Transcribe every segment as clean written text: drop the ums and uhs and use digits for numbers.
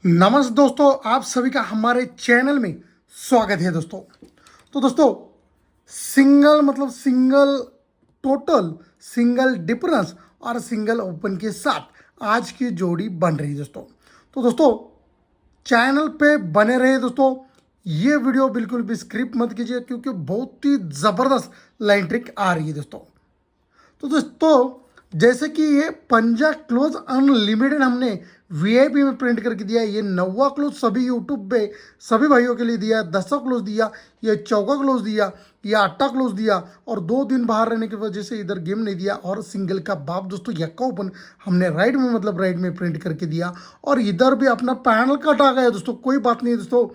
नमस्ते दोस्तों, आप सभी का हमारे चैनल में स्वागत है दोस्तों। तो दोस्तों, सिंगल मतलब सिंगल टोटल, सिंगल डिफरेंस और सिंगल ओपन के साथ आज की जोड़ी बन रही है दोस्तों। तो दोस्तों, चैनल पे बने रहे दोस्तों। ये वीडियो बिल्कुल भी स्क्रिप्ट मत कीजिए क्योंकि बहुत ही ज़बरदस्त लाइन ट्रिक आ रही है दोस्तों। तो दोस्तों, जैसे कि ये पंजा क्लोज अनलिमिटेड हमने वीआईपी में प्रिंट करके दिया है। ये 9वां क्लोज सभी यूट्यूब पे सभी भाइयों के लिए दिया है, 10वां क्लोज दिया, ये 4वां क्लोज दिया, ये 8वां क्लोज दिया और 2 दिन बाहर रहने की वजह से इधर गेम नहीं दिया। और सिंगल का बाप दोस्तों यक्का ओपन हमने राइट में मतलब राइट में प्रिंट करके दिया और इधर भी अपना पैनल कट आ गया दोस्तों। कोई बात नहीं दोस्तों,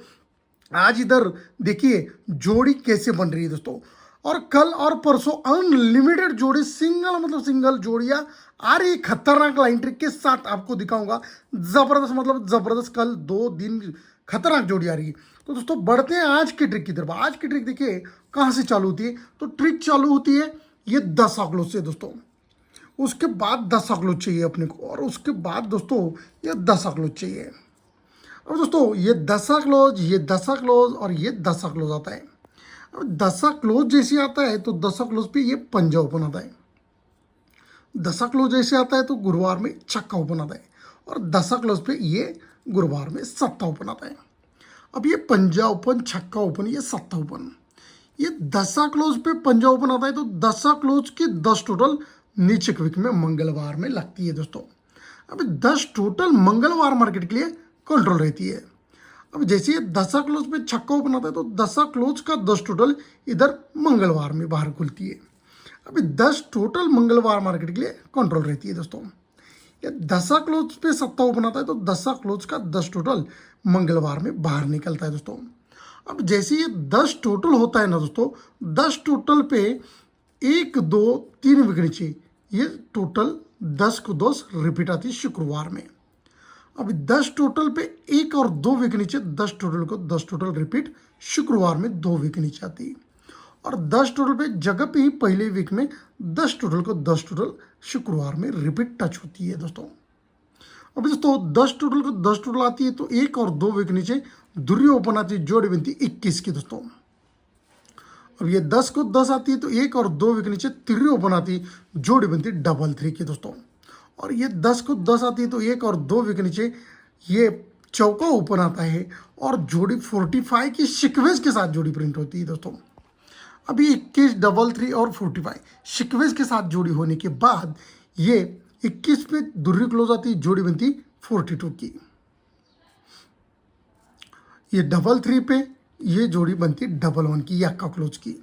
आज इधर देखिए जोड़ी कैसे बन रही है दोस्तों। और कल और परसों अनलिमिटेड जोड़ी सिंगल मतलब सिंगल जोड़ियां आ रही खतरनाक लाइन ट्रिक के साथ आपको दिखाऊंगा। जबरदस्त मतलब जबरदस्त कल 2 दिन खतरनाक जोड़ी आ रही है। तो दोस्तों बढ़ते हैं आज की ट्रिक की तरफ। आज की ट्रिक देखिए कहाँ से चालू होती है। तो ट्रिक चालू होती है ये 10 आंकड़ों से दोस्तों। उसके बाद 10 आंकड़ों चाहिए अपने को और उसके बाद दोस्तों ये 10 आंकड़ों चाहिए। अब दोस्तों ये 10 क्लोज, ये 10 क्लोज और ये 10 क्लोज आता है। अब 10 क्लोज जैसे आता है तो 10 क्लोज पे ये पंजा ओपन आता है। 10 क्लोज जैसे आता है तो गुरुवार में छक्का ओपन आता है और 10 क्लोज पे ये गुरुवार में सत्ता ओपन आता है। अब ये पंजा ओपन, छक्का ओपन, ये सत्ता ओपन, ये 10 क्लोज पे पंजा ओपन आता है तो 10 क्लोज की 10 टोटल नीचे क्विक में मंगलवार में लगती है दोस्तों। अब 10 टोटल मंगलवार मार्केट के लिए कंट्रोल रहती है। अब जैसे ये 10 क्लोज पे छक्का ओपन आता है तो 10 क्लोज का 10 टोटल इधर मंगलवार में बाहर खुलती है। अभी 10 टोटल मंगलवार मार्केट के लिए कंट्रोल रहती है दोस्तों। ये 10 क्लोज पे सत्ता ओपन आता है तो 10 क्लोज का 10 टोटल मंगलवार में बाहर निकलता है दोस्तों। अब जैसे ये 10 टोटल होता है ना दोस्तों, 10 टोटल पे 1 2 3 विकेट नीचे, ये टोटल 10 को 10 रिपीट आती है शुक्रवार में। अब 10 टोटल पे 1 और 2 वीक नीचे, 10 टोटल को 10 टोटल रिपीट शुक्रवार में 2 वीक नीचे आती है। और 10 टोटल पे जगह पे ही पहले वीक में 10 टोटल को 10 टोटल शुक्रवार में रिपीट टच होती है दोस्तों। अब दोस्तों 10 टोटल को 10 टोटल आती है तो 1 और 2 वीक नीचे दूरी ओपन आती है, जोड़ी बनती है 21 की दोस्तों। अब ये 10 को 10 आती है तो 1 और 2 वीक नीचे 3 ओपन आती है, जोड़ी बनती है 3 की दोस्तों। और ये 10 को 10 आती है तो 1 और 2 वीक नीचे ये चौका ओपन आता है और जोड़ी 45 की सीक्वेंस के साथ जोड़ी प्रिंट होती है दोस्तों। अभी 21 3 और 45 सीक्वेंस के साथ जोड़ी होने के बाद ये 21 पे दूरी क्लोज आती है, जोड़ी बनती 42 की। ये 3 पे ये जोड़ी बनती 11 की, यक्का क्लोज की।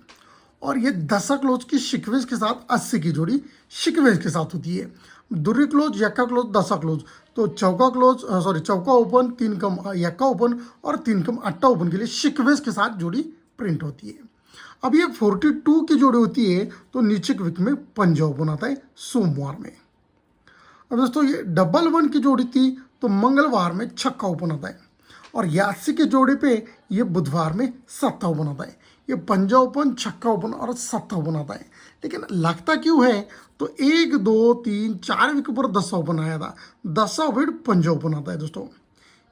और ये 10 क्लोज की सीक्वेंस के साथ 80 की जोड़ी सीक्वेंस के साथ होती है। दूरी क्लोज, यक्का क्लोज, 10 क्लोज, तो चौका क्लोज चौका ओपन, 3 कम यक्का ओपन और 3 कम अट्टा ओपन के लिए सीक्वेंस के साथ जोड़ी प्रिंट होती है। अब ये 42 की जोड़ी होती है तो नीचे क्विक में पंजा ओपन आता है सोमवार में। अब दोस्तों ये 11 की जोड़ी थी तो मंगलवार में छक्का ओपन आता है और 81 की जोड़ी पे ये बुधवार में सत्ता ओपन आता है। ये पंजा ओपन, छक्का ओपन और सत्ता ओपन आता है। लेकिन लगता क्यों है तो 1 2 3 4 वीक ऊपर 10 ओपन आया था, 10 ओपन पंजा ओपन आता है दोस्तों।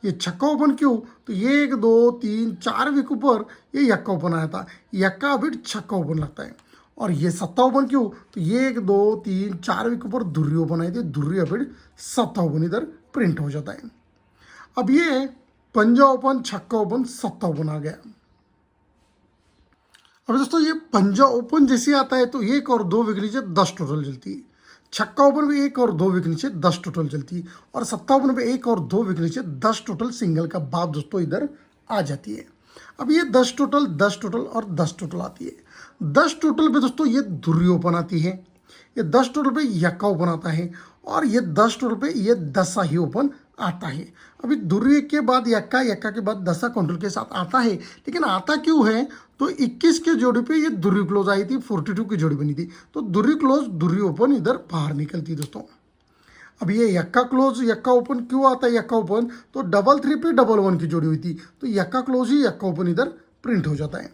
ये छक्का ओपन क्यों तो 1 2 3 4 वीक ऊपर ये यक्का ओपन आया था, यक्का बिट छक्का ओपन लगता है। और ये सत्ता ओपन क्यों तो 1 2 3 4 वीक ऊपर धुर्री ओपन आई थी, धुर्री बिट सत्ता ओपन इधर प्रिंट हो जाता है। अब ये पंजा ओपन, छक्का ओपन, सत्ता ओपन आ गया। अब दोस्तों ये पंजा ओपन जैसे आता है तो 1 और 2 विकेट नीचे 10 टोटल चलती है। छक्का ओपन में 1 और 2 विकेट नीचे 10 टोटल चलती है और सत्ता ओपन में 1 और 2 विकेट नीचे 10 टोटल सिंगल का बाप दोस्तों इधर आ जाती है। अब ये 10 टोटल, 10 टोटल और 10 टोटल आती है। 10 टोटल पे दोस्तों ये धुर्री ओपन आती है, ये 10 टोटल पे यक्का ओपन आता है और ये 10 टोटल पे ये 10 ही ओपन आता है। अभी धुर्री के बाद यक्का, यक्का के बाद 10 कंट्रोल के साथ आता है। लेकिन आता क्यों है तो 21 के जोड़ी पे ये धुर्री क्लोज आई थी, 42 की जोड़ी बनी थी तो धुर्री क्लोज, धुर्री ओपन इधर बाहर निकलती दोस्तों। अब ये यक्का क्लोज, यक्का ओपन क्यों आता है, यक्का ओपन तो 3 पे 1 की जोड़ी हुई थी तो यक्का क्लोज ही यक्का ओपन इधर प्रिंट हो जाता है।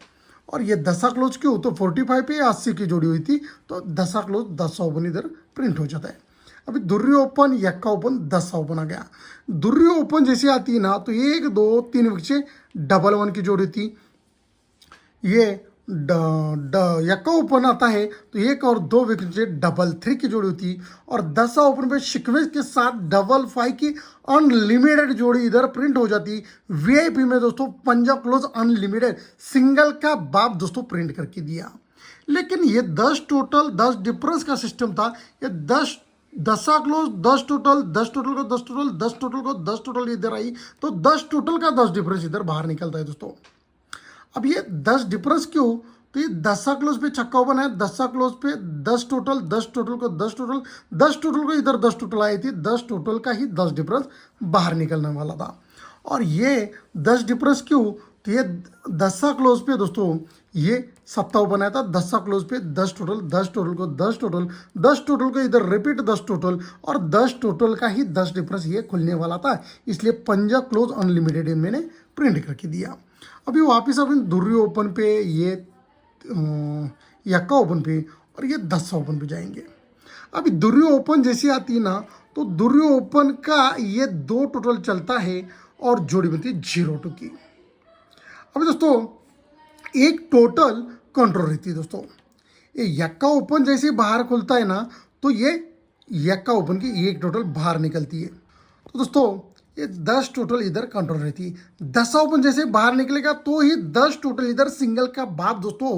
और ये 10 क्लोज क्यों तो 45 पे 80 की जोड़ी हुई थी तो 10 क्लोज 10 ओपन इधर प्रिंट हो जाता है। अभी दुर्री ओपन, यक्का ओपन, दस्सा ओपन आ गया। दुर्री ओपन जैसे आती है ना तो 1 2 3 विकेट से डबल 1 की जोड़ी थी। ये यक्का ओपन आता है तो 1 और 2 विकेट से डबल 3 की जोड़ी होती है। और दस्सा ओपन पे शिकवेज के साथ डबल 5 की अनलिमिटेड जोड़ी इधर प्रिंट हो जाती। वीआईपी में दोस्तों पंजाब क्लोज अनलिमिटेड सिंगल का बाप दोस्तों प्रिंट करके दिया। लेकिन ये 10 टोटल 10 डिफरेंस का सिस्टम था। ये 10 क्लोज 10 टोटल 10 टोटल को 10 टोटल 10 टोटल को 10 टोटल इधर आई तो 10 टोटल का 10 डिफरेंस इधर बाहर निकलता है दोस्तों। अब ये 10 डिफरेंस क्यों, तो ये 10 क्लोज पे छक्का ओपन है, 10 क्लोज पे 10 टोटल 10 टोटल को 10 टोटल 10 टोटल को इधर 10 टोटल आई थी। 10 टोटल का ही 10 डिफरेंस बाहर निकलने वाला था। और ये 10 डिफरेंस क्यों, तो ये 10 क्लोज पे दोस्तों ये सप्ताह ओपन आया था। 10 क्लोज पे 10 टोटल 10 टोटल को 10 टोटल 10 टोटल को इधर रिपीट 10 टोटल और 10 टोटल का ही 10 डिफरेंस ये खुलने वाला था। इसलिए पंजाब क्लोज अनलिमिटेड मैंने प्रिंट करके दिया। अभी वापस अपन दुर्री ओपन पे, ये यक्का ओपन पे और ये दस्सा ओपन पे जाएंगे। अभी दुर्री ओपन जैसी आती है ना तो दुर्री ओपन का ये 2 टोटल चलता है और जोड़ी बनती है 0-2 की। अभी दोस्तों एक टोटल कंट्रोल रहती है दोस्तों। ये यक्का ओपन जैसे बाहर खुलता है ना तो ये यक्का ओपन की एक टोटल बाहर निकलती है। तो दोस्तों ये 10 टोटल इधर कंट्रोल रहती है। दस्सा ओपन जैसे बाहर निकलेगा तो ही 10 टोटल इधर सिंगल का बाप दोस्तों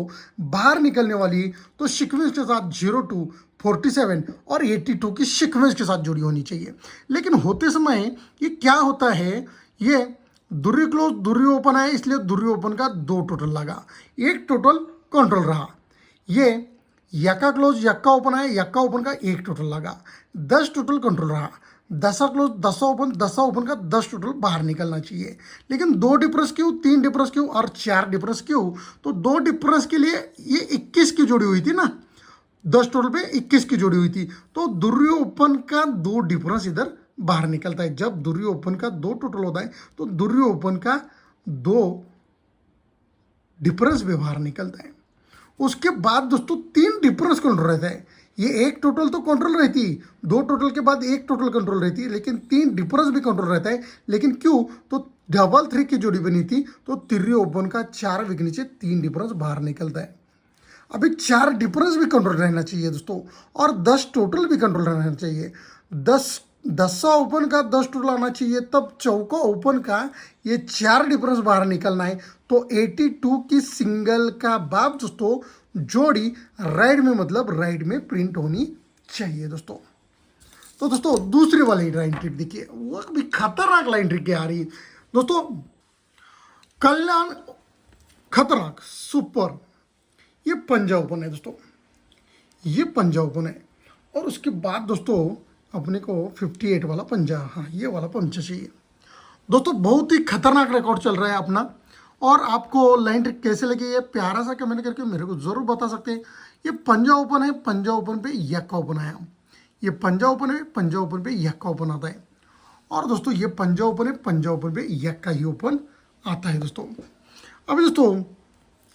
बाहर निकलने वाली। तो सिक्वेंस के साथ 0-2 47 और 82 की सिक्वेंस के साथ जुड़ी होनी चाहिए। लेकिन होते समय ये क्या होता है, ये दुर्री क्लोज दुर्री ओपन है इसलिए दुर्री ओपन का 2 टोटल लगा, एक टोटल कंट्रोल रहा। ये यक्का क्लोज यक्का ओपन है, यक्का ओपन का 1 टोटल लगा, 10 टोटल कंट्रोल रहा। दस्सा क्लोज दस्सा ओपन का 10 टोटल बाहर निकलना चाहिए। लेकिन 2 डिफरेंस क्यों, 3 डिफरेंस क्यों और 4 डिफरेंस क्यों, तो 2 डिफरेंस के लिए ये 21 की जोड़ी हुई थी ना, 10 टोटल पे 21 की जोड़ी हुई थी। तो दुर्री ओपन का 2 डिफरेंस इधर बाहर निकलता है। जब दुर्री ओपन का 2 टोटल होता है तो दुर्री ओपन का 2 डिफरेंस भी बाहर निकलता है। उसके बाद दोस्तों 3 डिफरेंस कंट्रोल रहता है। ये 1 टोटल तो कंट्रोल रहती है, 2 टोटल के बाद 1 टोटल कंट्रोल रहती है, लेकिन 3 डिफरेंस भी कंट्रोल रहता है। लेकिन क्यों, तो डबल 3 की जोड़ी बनी थी तो तिर्री ओपन का 4 विकेट नीचे 3 डिफरेंस बाहर निकलता है। अभी 4 डिफरेंस भी कंट्रोल रहना चाहिए दोस्तों और 10 टोटल भी कंट्रोल रहना चाहिए। दस्सा ओपन का 10 टोटल आना चाहिए, तब चौका ओपन का ये 4 डिफरेंस बाहर निकलना है। तो 82 की सिंगल का बाप दोस्तों जोड़ी राइट में मतलब राइट में प्रिंट होनी चाहिए दोस्तों। तो दोस्तों दूसरी वाली लाइन ट्रिक देखिए, वो भी खतरनाक लाइन ट्रिक आ रही है दोस्तों। कल्याण खतरनाक सुपर, ये पंजाब ओपन है दोस्तों, ये पंजाब ओपन है। और उसके बाद दोस्तों अपने को 58 वाला पंजा, हाँ ये वाला पंचा चाहिए दोस्तों। बहुत ही खतरनाक रिकॉर्ड चल रहा है अपना। और आपको लाइन ट्रिक कैसे लगी ये प्यारा सा कमेंट करके मेरे को ज़रूर बता सकते हैं। ये पंजाब ओपन है, पंजाब ओपन पे यक्का ओपन आया, ये पंजाब ओपन है, पंजाब ओपन पे यक्का ओपन आता है। और दोस्तों ये पंजाब ओपन है, पंजाब ओपन पे यक्का ही ओपन आता है दोस्तों। अब दोस्तों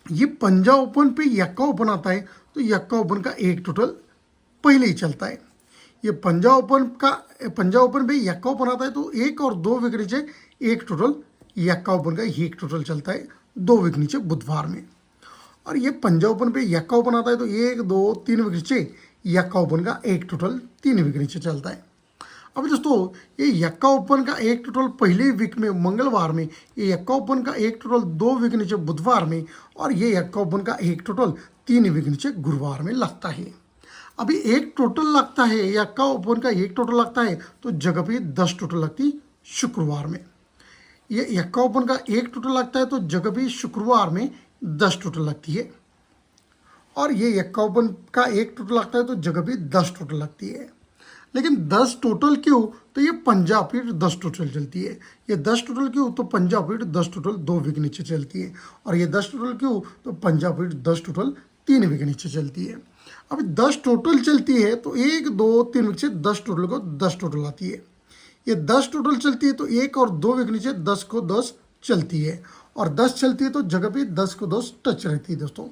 ये पंजाब ओपन पे यक्का ओपन आता है तो यक्का ओपन का 1 टोटल पहले ही चलता है। ये पंजाब ओपन पे यक्का ओपन आता है तो 1 और 2 विकेट नीचे 1 टोटल यक्का ओपन का 1 टोटल चलता है 2 विकेट नीचे बुधवार में। और ये पंजाब ओपन पे यक्का ओपन आता है तो 1 2 3 विकेट नीचे यक्का ओपन का 1 टोटल 3 विकेट नीचे चलता है। अब दोस्तों ये यक्का ओपन का 1 टोटल पहले वीक में मंगलवार में, ये यक्का ओपन का 1 टोटल 2 विकेट नीचे बुधवार में, और ये यक्का ओपन का 1 टोटल 3 विकेट नीचे गुरुवार में लगता है। अभी 1 टोटल लगता है, यक्का ओपन का 1 टोटल लगता है तो जगह पे 10 टोटल लगती शुक्रवार में। ये यक्का ओपन का 1 टोटल लगता है तो जगह भी शुक्रवार में 10 टोटल लगती है। और ये यक्का ओपन का 1 टोटल लगता है तो जगह भी 10 टोटल लगती है। लेकिन 10 टोटल क्यों, तो ये पंजाब पीठ 10 टोटल चलती है। ये 10 टोटल क्यों, तो पंजाब पीठ 10 टोटल 2 विकेट नीचे चलती है। और ये 10 टोटल क्यों, तो पंजाब पीठ 10 टोटल 3 विकेट नीचे चलती है। अभी 10 टोटल चलती है तो 1 2 3 विकेट से 10 टोटल को 10 टोटल आती है। ये 10 टोटल चलती है तो 1 और 2 विकेट नीचे 10 को 10 चलती है। और 10 चलती है तो जगह भी 10 को 10 टच रहती है दोस्तों।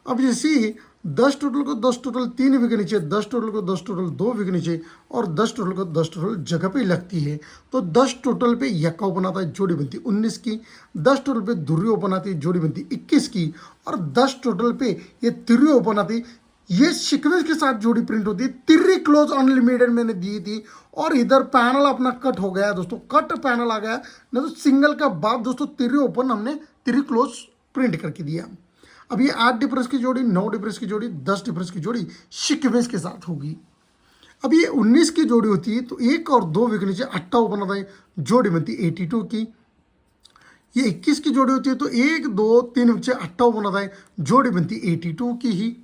अब जैसे 10 टोटल को 10 टोटल 3 विकेट नीचे, 10 टोटल को 10 टोटल 2 विकेट नीचे और 10 टोटल को 10 टोटल जगह पे लगती है। तो 10 टोटल पे यक्का ओपन आता है, जोड़ी बनती 19 की। 10 टोटल पे धुर्री ओपन आती है, जोड़ी बनती 21 की। और 10 टोटल पे ये तिर्री ओपन आती, ये सीक्वेंस के साथ जोड़ी प्रिंट होती है। तिर्री क्लोज अनलिमिटेड मैंने दी थी और इधर पैनल अपना कट हो गया दोस्तों, कट पैनल आ गया ना। तो सिंगल का बाद दोस्तों तिर्री ओपन हमने तिर्री क्लोज प्रिंट करके दिया। अब ये 8 डिफरेंस की जोड़ी, 9 डिफरेंस की जोड़ी, 10 डिफरेंस की जोड़ी सीक्वेंस के साथ होगी। अब ये 19 की जोड़ी होती है तो 1 और 2 विकेट नीचे अट्टा ओपन आता है, जोड़ी बनती 82 की। ये 21 की जोड़ी होती है तो 1 2 3 विकेट से अट्टा ओपन आता है, जोड़ी बनती 82 की ही।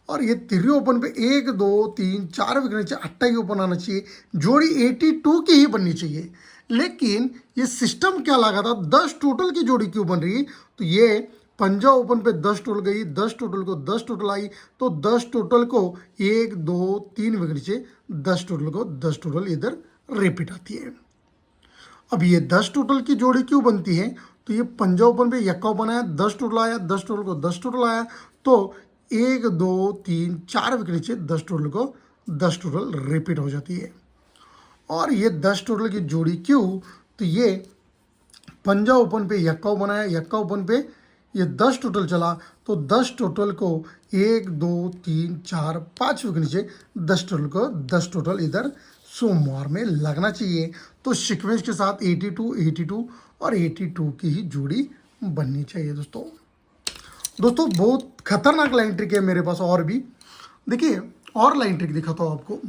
और ये तिर्री ओपन पे 1 2 3 4 विकेट नीचे अट्टा ही ओपन आना चाहिए, जोड़ी 82 की ही बननी चाहिए। लेकिन ये सिस्टम क्या लगा था, 10 टोटल की जोड़ी क्यों बन रही, तो ये पंजा ओपन पे 10 टोटल गई, 10 टोटल को 10 टोटल आई, तो 10 टोटल को 1 2 3 विकेट नीचे 10 टोटल को 10 टोटल इधर रिपीट आती है। अब ये 10 टोटल की जोड़ी क्यों बनती है, तो ये पंजा ओपन पे यक्का ओपन आया, 10 टोटल आया, 10 टोटल को 10 टोटल आया, तो 1 2 3 4 विकेट नीचे 10 टोटल को 10 टोटल रिपीट हो जाती है। और ये 10 टोटल की जोड़ी क्यों, तो ये पंजा ओपन पे यक्का ओपन आया, यक्का ओपन पे ये 10 टोटल चला, तो 10 टोटल को 1 2 3 4 5 विकेट नीचे 10 टोटल को 10 टोटल इधर सोमवार में लगना चाहिए। तो सीक्वेंस के साथ 82 82 और 82 की ही जोड़ी बननी चाहिए दोस्तों। बहुत खतरनाक लाइन ट्रिक है मेरे पास और भी। देखिए और लाइन ट्रिक दिखाता हूँ आपको।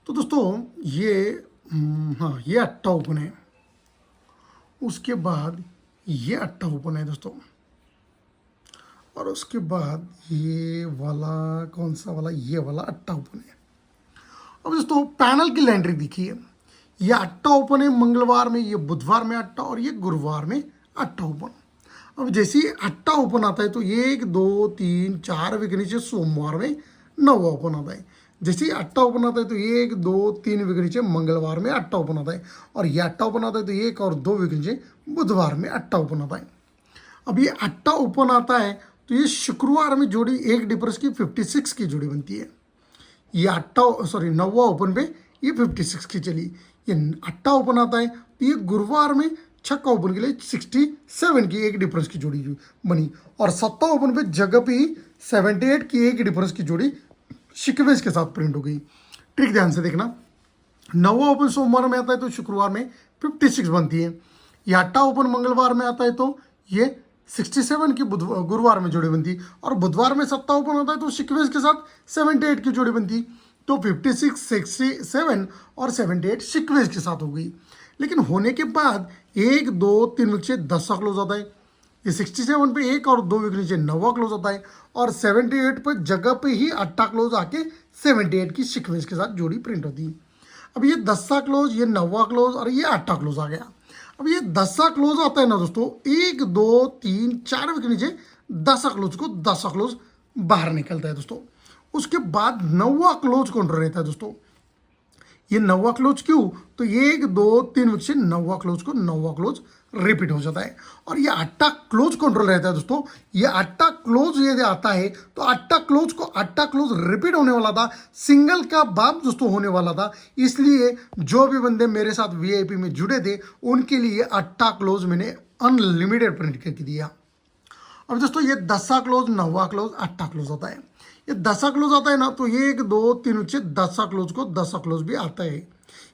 तो दोस्तों ये हाँ, ये अट्टा ओपन है, उसके बाद ये अट्टा ओपन है दोस्तों, और उसके बाद ये वाला कौन सा वाला, ये वाला अट्टा ओपन है। अब दोस्तों पैनल की लाइन ट्रिक देखिए, ये अट्टा ओपन है मंगलवार में, ये बुधवार में अट्टा और ये गुरुवार में अट्टा ओपन। अब जैसे ही अट्टा ओपन आता है तो 1 2 3 4 विकेट नीचे सोमवार में 9 ओपन आता है। जैसे ही अट्टा ओपन आता है तो 1 2 3 विकेट नीचे मंगलवार में अट्टा ओपन आता है, और ये अट्टा ओपन आता है तो 1 और 2 विकेट नीचे बुधवार में अट्टा ओपन आता है। अब ये अट्टा ओपन आता है तो ये शुक्रवार में जोड़ी 1 डिफरेंस की 56 की जोड़ी बनती है। ये नौवा ओपन पे ये 56 की चली। ये अट्टा ओपन आता है तो ये गुरुवार में छक्का ओपन के लिए 67 की 1 डिफरेंस की जोड़ी बनी, और सत्ता ओपन पे जगह पे ही 78 की 1 डिफरेंस की जोड़ी सीक्वेंस के साथ प्रिंट हो गई। ट्रिक ध्यान से देखना, नौवा ओपन सोमवार में आता है तो शुक्रवार में 56 बनती है। ये अट्टा ओपन मंगलवार में आता है तो ये 67 की गुरुवार में जोड़ी बनती, और बुधवार में सत्ता ओपन होता है तो सीक्वेंस के साथ 78 की जोड़ी बनती। तो 56 67 और 78 सीक्वेंस के साथ हो गई। लेकिन होने के बाद 1 2 3 विकेट से 10 क्लोज आता है, ये 67 पे 1 और 2 विकेट नीचे 9 क्लोज आता है, और 78 पर जगह पे ही अट्टा क्लोज आके 78 की सीक्वेंस के साथ जोड़ी प्रिंट होती है। अब ये 10 क्लोज, ये 9 क्लोज और ये अट्टा क्लोज आ गया। अब ये 10 क्लोज आता है ना दोस्तों, 1 2 3 4 विकेट नीचे 10 क्लोज को 10 क्लोज बाहर निकलता है दोस्तों। उसके बाद 9 क्लोज काउंटर रहता है दोस्तों। ये 9 क्लोज क्यों, तो 1 2 3 विकेट से 9 क्लोज को 9 क्लोज रिपीट हो जाता है, और ये अट्टा क्लोज कंट्रोल रहता है दोस्तों। ये अट्टा क्लोज यदि आता है तो अट्टा क्लोज रिपीट होने वाला था, सिंगल का बाप दोस्तों होने वाला था। इसलिए जो भी बंदे मेरे साथ वीआईपी में जुड़े थे उनके लिए अट्टा क्लोज मैंने अनलिमिटेड प्रिंट करके दिया। अब दोस्तों ये 10 क्लोज 9 क्लोज अट्टा क्लोज होता है। ये 10 क्लोज आता है ना तो 1 2 3 नीचे 10 क्लोज को 10 क्लोज भी आता है।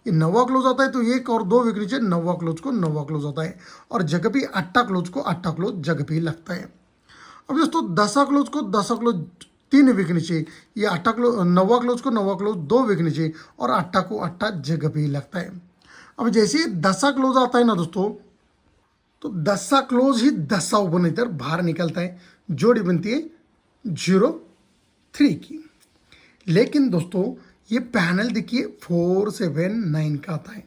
ये 9 क्लोज आता है तो 1 और 2 विकेट नीचे 9 क्लोज को 9 क्लोज आता है, और जगह भी अट्टा क्लोज को अट्टा क्लोज जगह भी लगता है। अब दोस्तों 10 क्लोज को 10 क्लोज 3 विकेट नीचे, ये अट्टा क्लोज 9 क्लोज को 9 क्लोज 2 विकेट नीचे, और अट्टा को अट्टा जगह भी लगता है। अब जैसे 10 क्लोज आता है ना दोस्तों, तो 10 क्लोज ही 10 ओपन इधर बाहर निकलता है, जोड़ी बनती है 0-3 की। लेकिन दोस्तों ये पैनल देखिए 4 7 9 का आता है।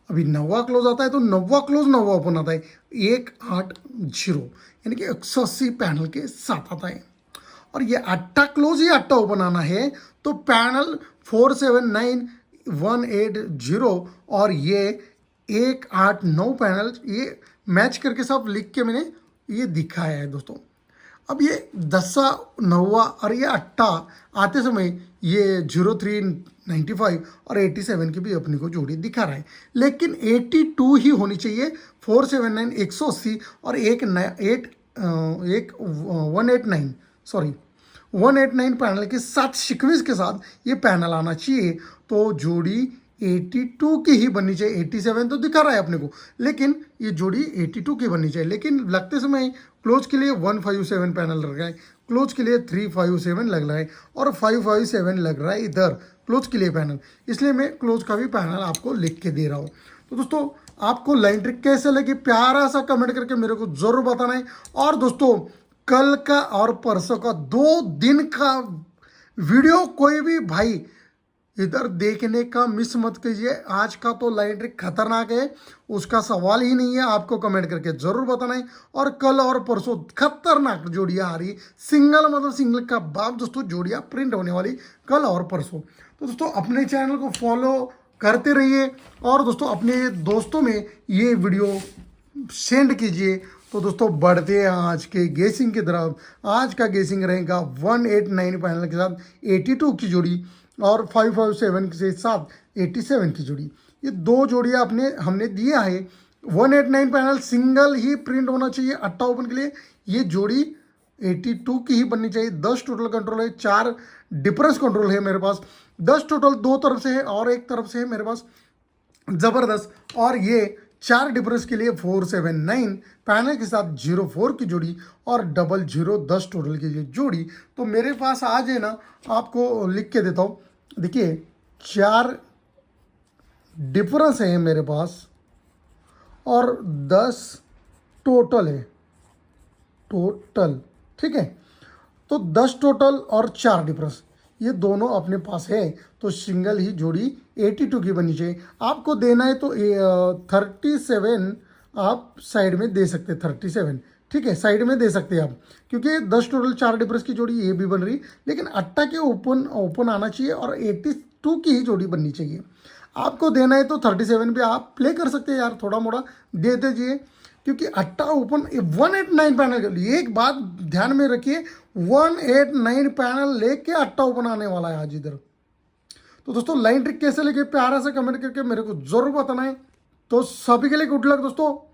अभी 9 क्लोज आता है तो 9 क्लोज 9 ओपन आता है, 1 8 0 यानी कि 180 पैनल के साथ आता है। और ये अट्टा क्लोज ही अट्टा ओपन आना है तो पैनल 4 7 9 1 8 0 और ये 1 8 9 पैनल ये मैच करके सब लिख के मैंने ये दिखाया है दोस्तों। अब ये 10 9 और ये 8 आते समय ये 0395 और 87 की भी अपने को जोड़ी दिखा रहा है, लेकिन 82 ही होनी चाहिए। 479 180 और एक 189 सॉरी 189 पैनल के साथ सिक्वेंस के साथ ये पैनल आना चाहिए। तो जोड़ी 82 की ही बननी चाहिए। 87 तो दिखा रहा है अपने को, लेकिन ये जोड़ी 82 की बननी चाहिए। लेकिन लगते समय क्लोज के लिए 157 पैनल लग रहा है, क्लोज के लिए 357 लग रहा है और 557 लग रहा है इधर क्लोज के लिए पैनल। इसलिए मैं क्लोज का भी पैनल आपको लिख के दे रहा हूँ। तो दोस्तों आपको लाइन ट्रिक कैसे लगी प्यारा सा कमेंट करके मेरे को जरूर बताना है। और दोस्तों कल का और परसों का 2 दिन का वीडियो कोई भी भाई इधर देखने का मिस मत कीजिए। आज का तो लाइन ट्रिक खतरनाक है, उसका सवाल ही नहीं है, आपको कमेंट करके जरूर बताना है। और कल और परसों खतरनाक जोड़ियां आ रही, सिंगल मतलब सिंगल का बाद दोस्तों जोड़ियां प्रिंट होने वाली कल और परसों। तो दोस्तों अपने चैनल को फॉलो करते रहिए और दोस्तों अपने दोस्तों में ये वीडियो सेंड कीजिए। तो दोस्तों बढ़ते हैं आज के गेसिंग की तरफ। आज का गेसिंग रहेगा 189 पैनल के साथ 82 की जोड़ी और 557 के साथ 87 की जोड़ी। ये 2 जोड़ियाँ हमने दिया है। 189 पैनल सिंगल ही प्रिंट होना चाहिए 8 ओपन के लिए। ये जोड़ी 82 की ही बननी चाहिए। 10 टोटल कंट्रोल है, 4 डिफरेंस कंट्रोल है मेरे पास। 10 टोटल 2 तरफ से है और 1 तरफ से है मेरे पास, ज़बरदस्त। और ये 4 डिफरेंस के लिए 479 पैनल के साथ 04 की जोड़ी और 00 10 टोटल की जोड़ी। तो मेरे पास आज है ना, आपको लिख के देता हूँ। देखिए 4 डिफरेंस है मेरे पास और 10 टोटल है, टोटल ठीक है। तो 10 टोटल और 4 डिफरेंस ये दोनों अपने पास है। तो सिंगल ही जोड़ी 82 की बननी चाहिए। आपको देना है तो 37 आप साइड में दे सकते हैं, 37 ठीक है साइड में दे सकते हैं आप, क्योंकि 10 टोटल 4 डिफरेंस की जोड़ी ये भी बन रही, लेकिन 8 के ओपन आना चाहिए और 82 की ही जोड़ी बननी चाहिए। आपको देना है तो 37 पे आप प्ले कर सकते हैं यार, थोड़ा मोड़ा दे दीजिए, क्योंकि 8 ओपन 189 पैनल के लिए। एक बात ध्यान में रखिए, 189 पैनल लेके 8 ओपन आने वाला है आज इधर। तो दोस्तों लाइन ट्रिक कैसे लगे प्यारा सा कमेंट करके मेरे को जरूर बताना है। तो सभी के लिए गुड लक दोस्तों।